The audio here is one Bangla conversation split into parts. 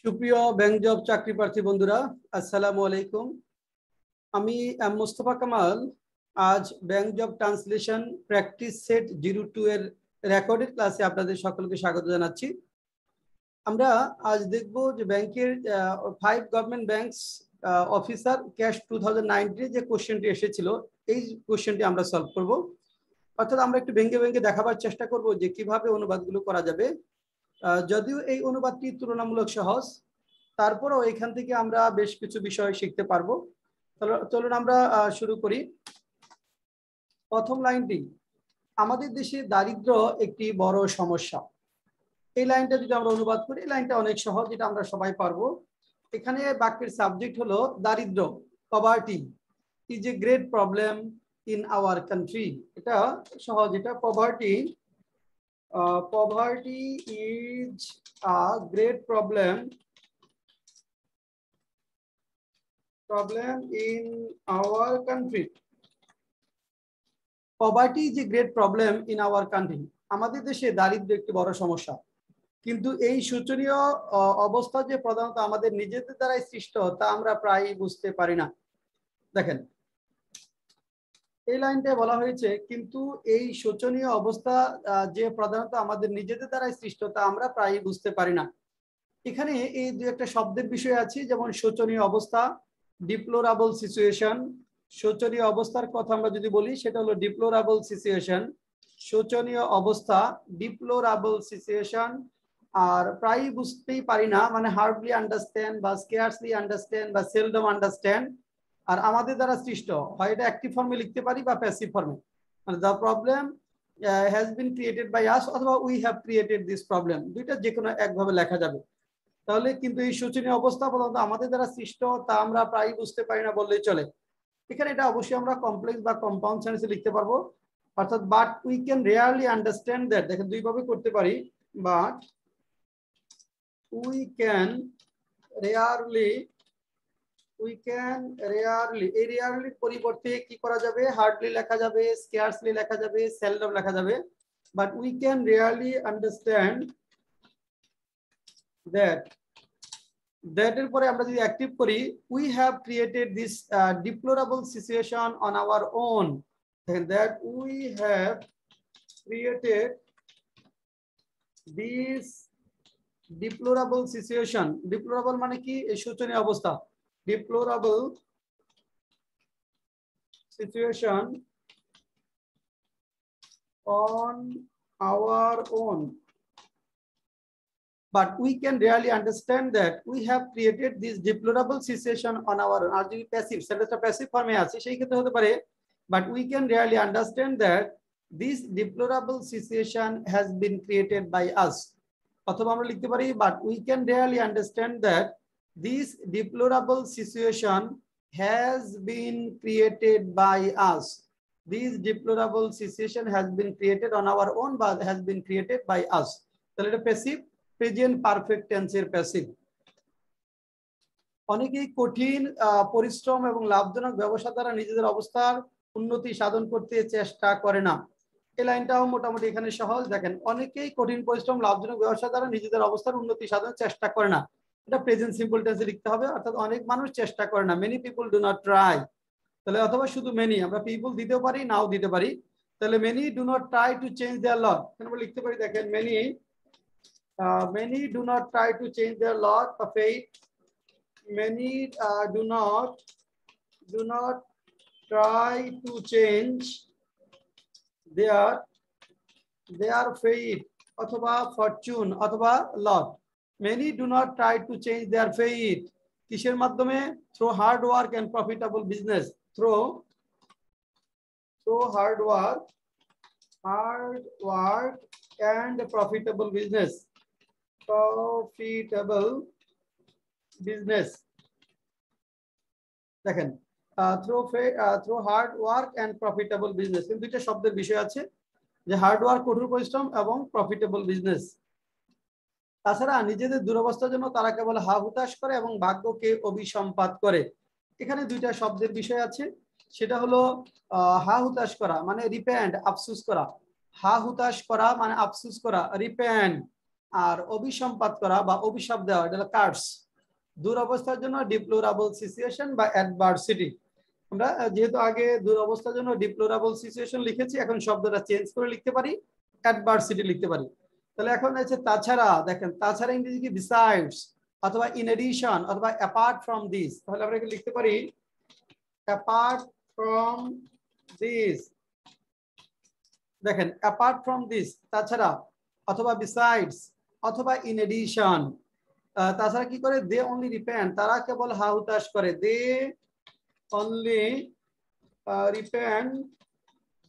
সুপ্রিয় ব্যাংক জব চাকরি প্রার্থী বন্ধুরা, আসসালামু আলাইকুম। আমি মোস্তফা কামাল আজ bank job translation practice set 02 এর রেকর্ডেড ক্লাসে আপনাদের সকলকে স্বাগত জানাচ্ছি। আমরা আজ দেখব যে ব্যাংকের 5 গভর্নমেন্ট ব্যাংকস অফিসার ক্যাশ 2019 যে কোশ্চেনটি এসেছিল, এই কোশ্চেনটি আমরা সলভ করব। অর্থাৎ আমরা একটু ভেঙে ভেঙে দেখাবার চেষ্টা করব যে কিভাবে অনুবাদগুলো করা যাবে। যদিও এই অনুবাদটি তুলনামূলক সহজ, তারপরেও এখান থেকে আমরা বেশ কিছু বিষয় শিখতে পারবো। চলুন আমরা শুরু করি। প্রথম লাইনটি, আমাদের দেশে দারিদ্র একটি বড় সমস্যা। এই লাইনটা যদি আমরা অনুবাদ করি, এই লাইনটা অনেক সহজ, এটা আমরা সবাই পারবো। এখানে বাক্যের সাবজেক্ট হলো দারিদ্র, poverty is a great problem in our country. এটা সহজ, এটা poverty is a great problem in our country. Poverty is a great problem in our country. আমাদের দেশে দারিদ্র একটি বড় সমস্যা, কিন্তু এই শোচনীয় অবস্থা যে প্রধানত আমাদের নিজেদের দ্বারাই সৃষ্ট তা আমরা প্রায়ই বুঝতে পারি না। দেখেন, এই লাইনটায় বলা হয়েছে কিন্তু এই শোচনীয় অবস্থা যে প্রধানত আমাদের নিজেদের দ্বারাই সৃষ্ট তা আমরা প্রায়ই বুঝতে পারি না। এখানে এই দুই একটা শব্দের বিষয় আছে, যেমন শোচনীয় অবস্থা, ডিপ্লোরাবল সিচুয়েশন। শোচনীয় অবস্থার কথা আমরা যদি বলি, সেটা হলো ডিপ্লোরাবল সিচুয়েশন, শোচনীয় অবস্থা, ডিপ্লোরাবল সিচুয়েশন। আর প্রায়ই বুঝতেই পারি না মানে হার্ডলি আন্ডারস্ট্যান্ড বা স্কেয়ারসলি আন্ডারস্ট্যান্ড বা সেলডম আন্ডারস্ট্যান্ড। আর আমাদের দ্বারা সৃষ্ট হয়, এটা অ্যাক্টিভ ফর্মে লিখতে পারি বা প্যাসিভ ফর্মে, মানে the problem has been created by us অথবা we have created this problem, দুইটা যে কোনো একভাবে লেখা যাবে। তাহলে কিন্তু এই শোচনীয় অবস্থা প্রধানত আমাদের দ্বারা সৃষ্ট তা আমরা প্রায় বুঝতে পারি না বললেই চলে। এখানে এটা অবশ্যই আমরা কমপ্লেক্স বা কম্পাউন্ড সেন্সে লিখতে পারবো, অর্থাৎ but we can rarely understand that. দেখেন দুই ভাবে করতে পারি, বাট উই ক্যান রেয়ারলি, এই রেয়ারলির পরিবর্তে কি করা যাবে, হার্ডলি লেখা যাবে, স্কেয়ারসলি লেখা যাবে, সেলডম লেখা যাবে। But we can rarely understand that এর পরে আমরা যদি অ্যাক্টিভ করি, we have created this deplorable situation on our own, and that we have created this deplorable situation. deplorable মানে কি, এই শোচনীয় অবস্থা, deplorable situation on our own. But we can really understand that we have created this deplorable situation on our own. আর যদি প্যাসিভ, সেন্টেন্সটা প্যাসিভ ফর্মে আছে, সেই ক্ষেত্রে হতে পারে but we can really understand that this deplorable situation has been created by us. অথবা আমরা লিখতে পারি but we can really understand that this deplorable situation has been created by us. This deplorable situation has been created on our own but has been created by us. তাহলে এটা প্যাসিভ, প্রেজেন্ট পারফেক্ট টেন্সের প্যাসিভ। অনেকেই কঠিন পরিশ্রম এবং লাভজনক ব্যবসা দ্বারা নিজেদের অবস্থার উন্নতি সাধন করতে চেষ্টা করে না। এই লাইনটাও মোটামুটি এখানে সহজ। দেখেন, অনেকেই কঠিন পরিশ্রম লাভজনক ব্যবসা দ্বারা নিজেদের অবস্থার উন্নতি সাধনের চেষ্টা করে না, এটা প্রেজেন্ট সিম্পল টেন্সে লিখতে হবে, অর্থাৎ অনেক মানুষ চেষ্টা করে না, many people do not try. তাহলে অথবা শুধু মেনি, আমরা পিপল দিতেও পারি, নাও দিতে পারি। তাহলে many do not try to change their lot, আমরা লিখতে পারি, দেখেন many do not try to change their lot of fate. Many do not try to change their fate অথবা fortune অথবা lot. Many do not try to change their fate. কিসের মাধ্যমে? Through hard work and profitable business. Through hard work and profitable business. দেখেন, through hard work and profitable business, কিন্তু দুইটা শব্দের বিষয় আছে, যে হার্ড ওয়ার্ক কঠোর পরিশ্রম এবং প্রফিটেবল বিজনেস। তাছাড়া নিজেদের দুরবস্থার জন্য তারা কেবল হা হুতাশ করে এবং ভাগ্যকে অভিসম্পাত করে। এখানে দুইটা শব্দের বিষয় আছে, সেটা হলো হা হুতাশ করা মানে রিপেন্ট, আফসোস করা। হা হুতাশ করা মানে আফসোস করা, রিপেন্ট। আর অভিসম্পাত করা বা অভিশাপ দেওয়া এটা হলো কার্স। দুরবস্থার জন্য ডিপ্লোরাবল সিচুয়েশন বা অ্যাডভার্সিটি। আমরা যেহেতু আগে দুরবস্থার জন্য ডিপ্লোরাবল সিচুয়েশন লিখেছি, এখন শব্দটা চেঞ্জ করে লিখতে পারি, অ্যাডভার্সিটি লিখতে পারি। তাহলে এখন আছে তাছাড়া, দেখেন তাছাড়া ইংরেজি কি বিসাইডস অথবা ইন এডিশন অথবা অ্যাপার্ট ফ্রম দিস। তাহলে আমরা কি লিখতে পারি অ্যাপার্ট ফ্রম দিস। দেখেন অ্যাপার্ট ফ্রম দিস তাছাড়া, অথবা বিসাইডস, অথবা ইন এডিশন। তাছাড়া কি করে, দে অনলি রিপেন্ট, তারা কেবল হা হুতাশ করে, they only repent,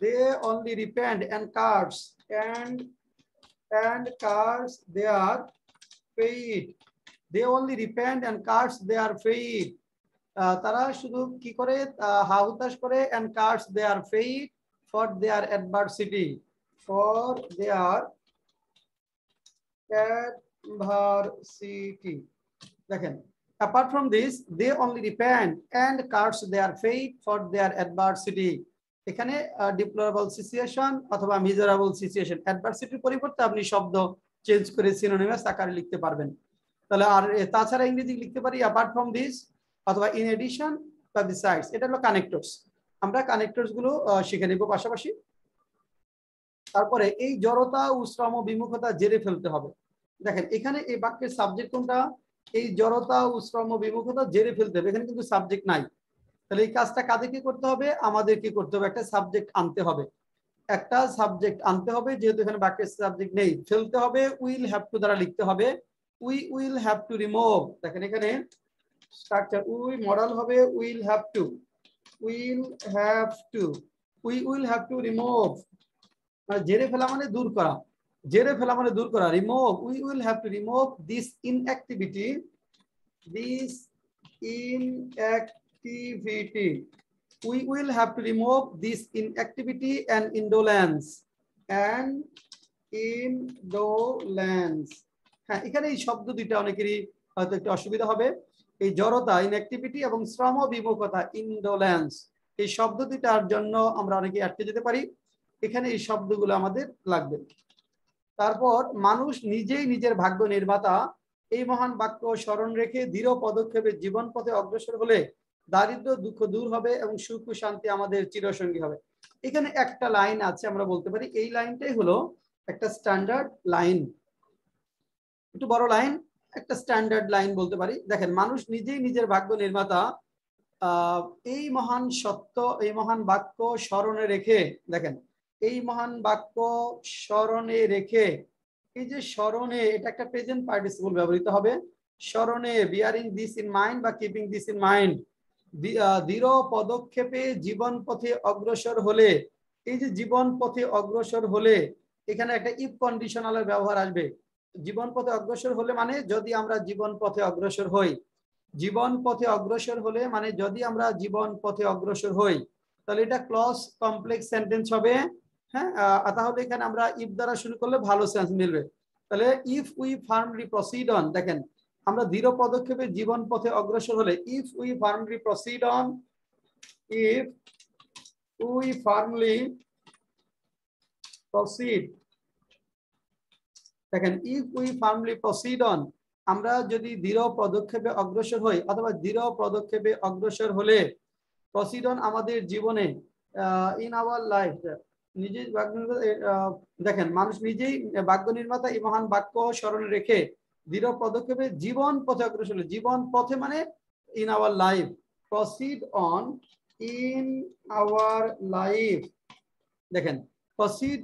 they only repent and curse their fate. They only repent and curse their fate. তারা শুধু কি করে, হা হুতাশ করে and curse their fate for their adversity, for their adversity. দেখেন apart from this they only repent and curse their fate for their adversity. এখানে ডিপ্লোরেবল সিচুয়েশন অথবা মিজারেবল সিচুয়েশন, অ্যাডভার্সিটির পরিবর্তে আপনি শব্দ চেঞ্জ করে সিনোনিমাস আকারে লিখতে পারবেন। তাহলে আর তাছাড়া ইংরেজি লিখতে পারি অ্যাপার্ট ফ্রম দিস অথবা ইন এডিশন বা বিসাইডস। এটা হলো কানেক্টরস। আমরা কানেক্টরস গুলো শিখে নেব পাশাপাশি। তারপরে এই জড়তা ও শ্রম বিমুখতা জেরে ফেলতে হবে। দেখেন এখানে এই বাক্যের সাবজেক্ট কোনটা, এই জড়তা ও শ্রম বিমুখতা জেরে ফেলতে হবে, এখানে কিন্তু সাবজেক্ট নাই। তাহলে এই কাজটা কাদেরকে করতে হবে, আমাদের কি করতে হবে, একটা সাবজেক্ট আনতে হবে, একটা সাবজেক্ট আনতে হবে। যেহেতু এখানে বাক্যের সাবজেক্ট নেই, ফেলতে হবে উইল হ্যাভ টু দ্বারা লিখতে হবে, we will have to remove. দেখেন এখানে স্ট্রাকচার উই মডেল হবে will have to, will have to, we will have to remove, মানে জেরে ফেলা মানে দূর করা, জেরে ফেলা মানে দূর করা। Remove, we will have to remove this inactivity, this inactivity, we will have to remove this inactivity and indolence, and indolence। হ্যাঁ, এখানে এই শব্দ দুইটা অনেকেরই হয়তো একটু অসুবিধা হবে। এই জড়তা ইনঅ্যাক্টিভিটি এবং শ্রম বিমুখতা ইনডোলেন্স, এই শব্দ দুইটার জন্য আমরা অনেকে আটকে যেতে পারি। এখানে এই শব্দগুলো আমাদের লাগবে। তারপর মানুষ নিজেই নিজের ভাগ্য নির্মাতা, এই মহান বাক্য স্মরণ রেখে দৃঢ় পদক্ষেপে জীবন পথে অগ্রসর হলে দারিদ্র দুঃখ দূর হবে এবং সুখ ও শান্তি আমাদের চিরসঙ্গী হবে। এখানে একটা লাইন আছে, আমরা বলতে পারি এই লাইনটাই হলো একটা স্ট্যান্ডার্ড লাইন, একটু বড় লাইন, একটা স্ট্যান্ডার্ড লাইন বলতে পারি। দেখেন মানুষ নিজেই নিজের ভাগ্য নির্মাতা, এই মহান সত্য, এই মহান বাক্য স্মরণে রেখে, দেখেন এই মহান বাক্য স্মরণে রেখে, এই যে স্মরণে, এটা একটা প্রেজেন্ট পার্টিসিপল ব্যবহৃত হবে। স্মরণে, বিয়ারিং দিস ইন মাইন্ড বা কিপিং দিস ইন মাইন্ড, দৃঢ় পদক্ষেপে জীবন পথে অগ্রসর হলে, এই যে জীবন পথে অগ্রসর হলে, এখানে একটা ইফ কন্ডিশনালের ব্যবহার আসবে। জীবন পথে অগ্রসর হলে মানে যদি আমরা জীবন পথে অগ্রসর হই, জীবন পথে অগ্রসর হলে মানে যদি আমরা জীবন পথে অগ্রসর হই, তাহলে এটা ক্লজ কমপ্লেক্স সেন্টেন্স হবে। হ্যাঁ, তাহলে এখানে আমরা ইফ দ্বারা শুরু করলে ভালো সেন্স মিলবে। তাহলে if we firmly proceed on, দেখেন আমরা দৃঢ় পদক্ষেপে জীবন পথে অগ্রসর হলে, if we firmly proceed on, if we firmly proceed, দেখেন if we firmly proceed on, আমরা যদি দৃঢ় পদক্ষেপে অগ্রসর হই অথবা দৃঢ় পদক্ষেপে অগ্রসর হলে, প্রসিড অন আমাদের জীবনে, ইন আওয়ার লাইফ, নিজেই দেখেন মানুষ নিজেই ভাগ্য নির্মাতা, এই মহান বাক্য স্মরণে রেখে দৃঢ় পদক্ষেপে জীবন পথে অগ্রসর হলে, জীবন পথে মানে in our life, proceed on in our life. দেখেন proceed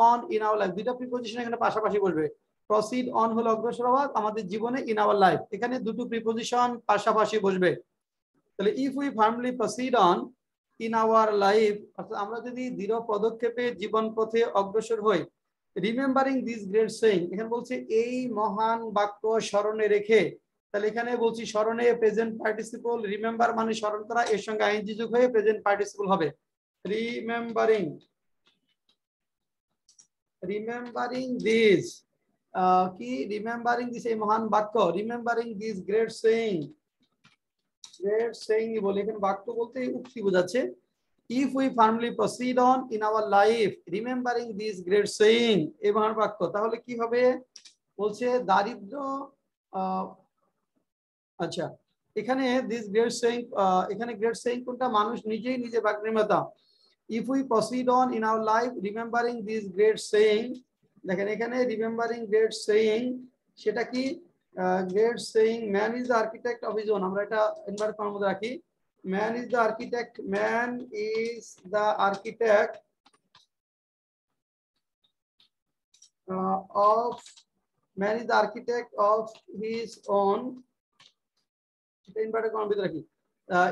on in our life, দুটো প্রিপোজিশন এখানে পাশাপাশি বসবে। প্রসিড অন হলো অগ্রসর হওয়া আমাদের জীবনে, ইন আওয়ার লাইফ এখানে দুটো প্রিপোজিশন পাশাপাশি বসবে। তাহলে if we firmly proceed on in our life, অর্থাৎ আমরা যদি দৃঢ় পদক্ষেপে জীবন পথে অগ্রসর হই, রিমেম্বারিং দিস গ্রেট সেইং, এখানে বলছে এই মহান বাক্য স্মরণে রেখে, তাহলে এখানে বলছি স্মরণে প্রেজেন্ট পার্টিসিপল, রিমেম্বার মানে স্মরণ করা, এর সঙ্গে আইএনজি যোগ হয়ে প্রেজেন্ট পার্টিসিপল হবে। রিমেম্বারিং দিস, কি রিমেম্বারিং দিস এই মহান বাক্য, remembering this great saying, great saying বলে, এখানে বাক্য বলতে উক্তি বোঝাচ্ছে। if we firmly proceed on in our life remembering this great saying, এই মহান বাক্য, তাহলে কি হবে বলছে দারিদ্র, আচ্ছা এখানে দিস গ্রেট সেইং, এখানে গ্রেট সেইং কোনটা, মানুষ নিজেই নিজে ভাগ্য নির্মাতা। if we proceed on in our life remembering this great saying, দেখেন এখানে remembering great saying সেটা কি, great saying man is the architect of his own, আমরা এটা ইনভার্ট করার মধ্যে রাখি, man is the architect, man is the architect of, man is the architect of his own, invert করার মধ্যে রাখি।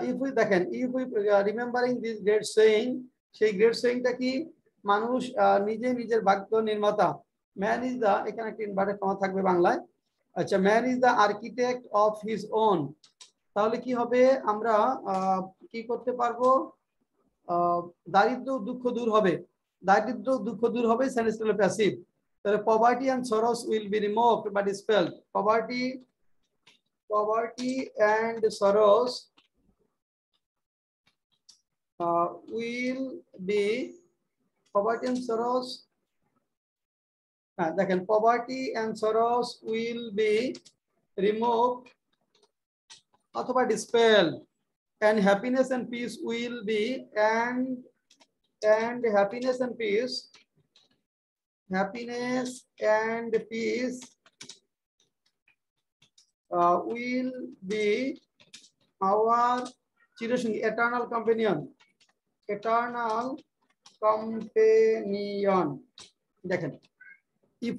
if we দেখেন if we remembering this great saying, সেই গ্রেট সেইংটা কি, মানুষ নিজে নিজের ভাগ্য নির্মাতা। ম্যান ইজ দা, এখানে একটা ইনভার্টেড কমা থাকবে বাংলায়। আচ্ছা, man is the architect of his own, তাহলে কি হবে, আমরা কি করতে পারবো, দারিদ্র দুঃখ দূর হবে, দারিদ্র দুঃখ দূর হবে সেন্টেন্স প্যাসিভ। তাহলে poverty and sorrows will be removed but spelled, poverty and sorrows will be, poverty and sorrows, দেখেন poverty and sorrows will be removed অথবা dispelled, and happiness and peace will be, and happiness and peace will be our চিরসঙ্গী, eternal companion, eternal companion। দেখেন if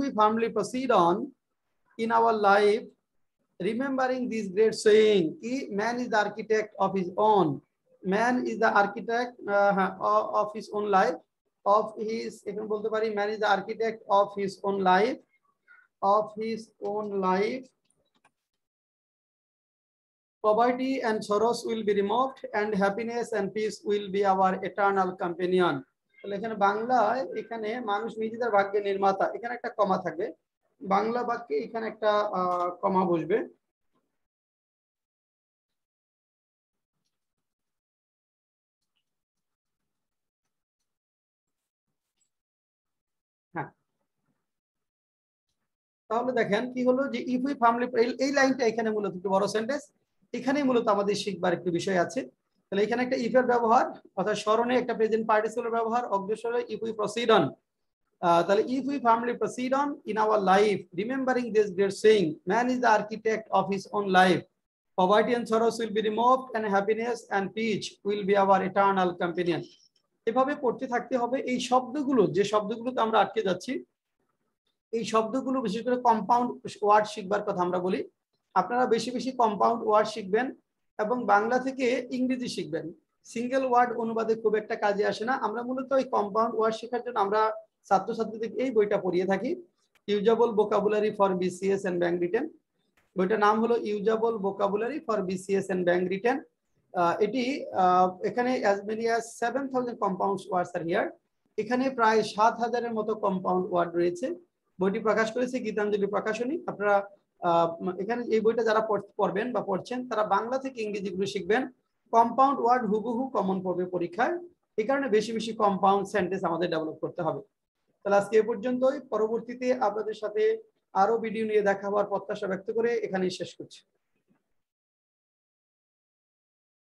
we firmly proceed on in our life remembering this great saying, man is the architect of his own, man is the architect of his own life, of his, এখানে বলতে পারি man is the architect of his own life, poverty and sorrows will be removed, and happiness and peace will be our eternal companion। তাহলে এখানে বাংলায়, এখানে মানুষ নিজেদের ভাগ্যের নির্মাতা, এখানে একটা কমা থাকবে, বাংলা বাক্যে এখানে একটা কমা বসবে। হ্যাঁ, তাহলে দেখেন কি হলো যে if we firmly, এই লাইনটা এখানে মূলত একটু বড় সেন্টেন্স, এখানেই মূলত আমাদের শিখবার একটু বিষয় আছে। তাহলে এখানে একটা if এর ব্যবহার, অর্থাৎ স্মরণে একটা প্রেজেন্ট পার্টিসিপেলের ব্যবহার, অগ্রসরে if we proceed on, তাহলে if we firmly proceed on in our life remembering this great saying, man is the architect of his own life, poverty and sorrows will be removed, and happiness and peace will be our eternal companion। এভাবে পড়তে থাকতে হবে। এই শব্দগুলো, যে শব্দগুলোতে আমরা আটকে যাচ্ছি, এই শব্দগুলো বিশেষ করে কম্পাউন্ড ওয়ার্ড শিখবার কথা আমরা বলি। আপনারা বেশি বেশি কম্পাউন্ড ওয়ার্ড শিখবেন এবং বাংলা থেকে ইংরেজি শিখবেন। সিঙ্গেল ওয়ার্ড অনুবাদে খুব একটা কাজে আসে না। আমরা মূলত এই কম্পাউন্ড ওয়ার্ড শেখার জন্য আমরা ছাত্রছাত্রীদের এই বইটা পড়িয়ে থাকি, usable vocabulary for BCS and bank written. বইটার নাম হলো usable vocabulary for BCS and bank written. এটি এখানে as many as 7000 compound words are here. এখানে প্রায় 7000-এর মতো কম্পাউন্ড ওয়ার্ড রয়েছে। বইটি প্রকাশ করেছে গীতাঞ্জলি প্রকাশনী। আপনারা এখানে এই বইটা যারা পড়বেন বা পড়ছেন, তারা বাংলা থেকে ইংরেজিগুলো শিখবেন। কম্পাউন্ড ওয়ার্ড হুবহু কমন পড়বে পরীক্ষায়, এই কারণে বেশি বেশি কম্পাউন্ড সেন্টেন্স আমাদের ডেভেলপ করতে হবে। তাহলে আজকে এ পর্যন্তই। পরবর্তীতে আপনাদের সাথে আরো ভিডিও নিয়ে দেখা হওয়ার প্রত্যাশা ব্যক্ত করে এখানেই শেষ করছি।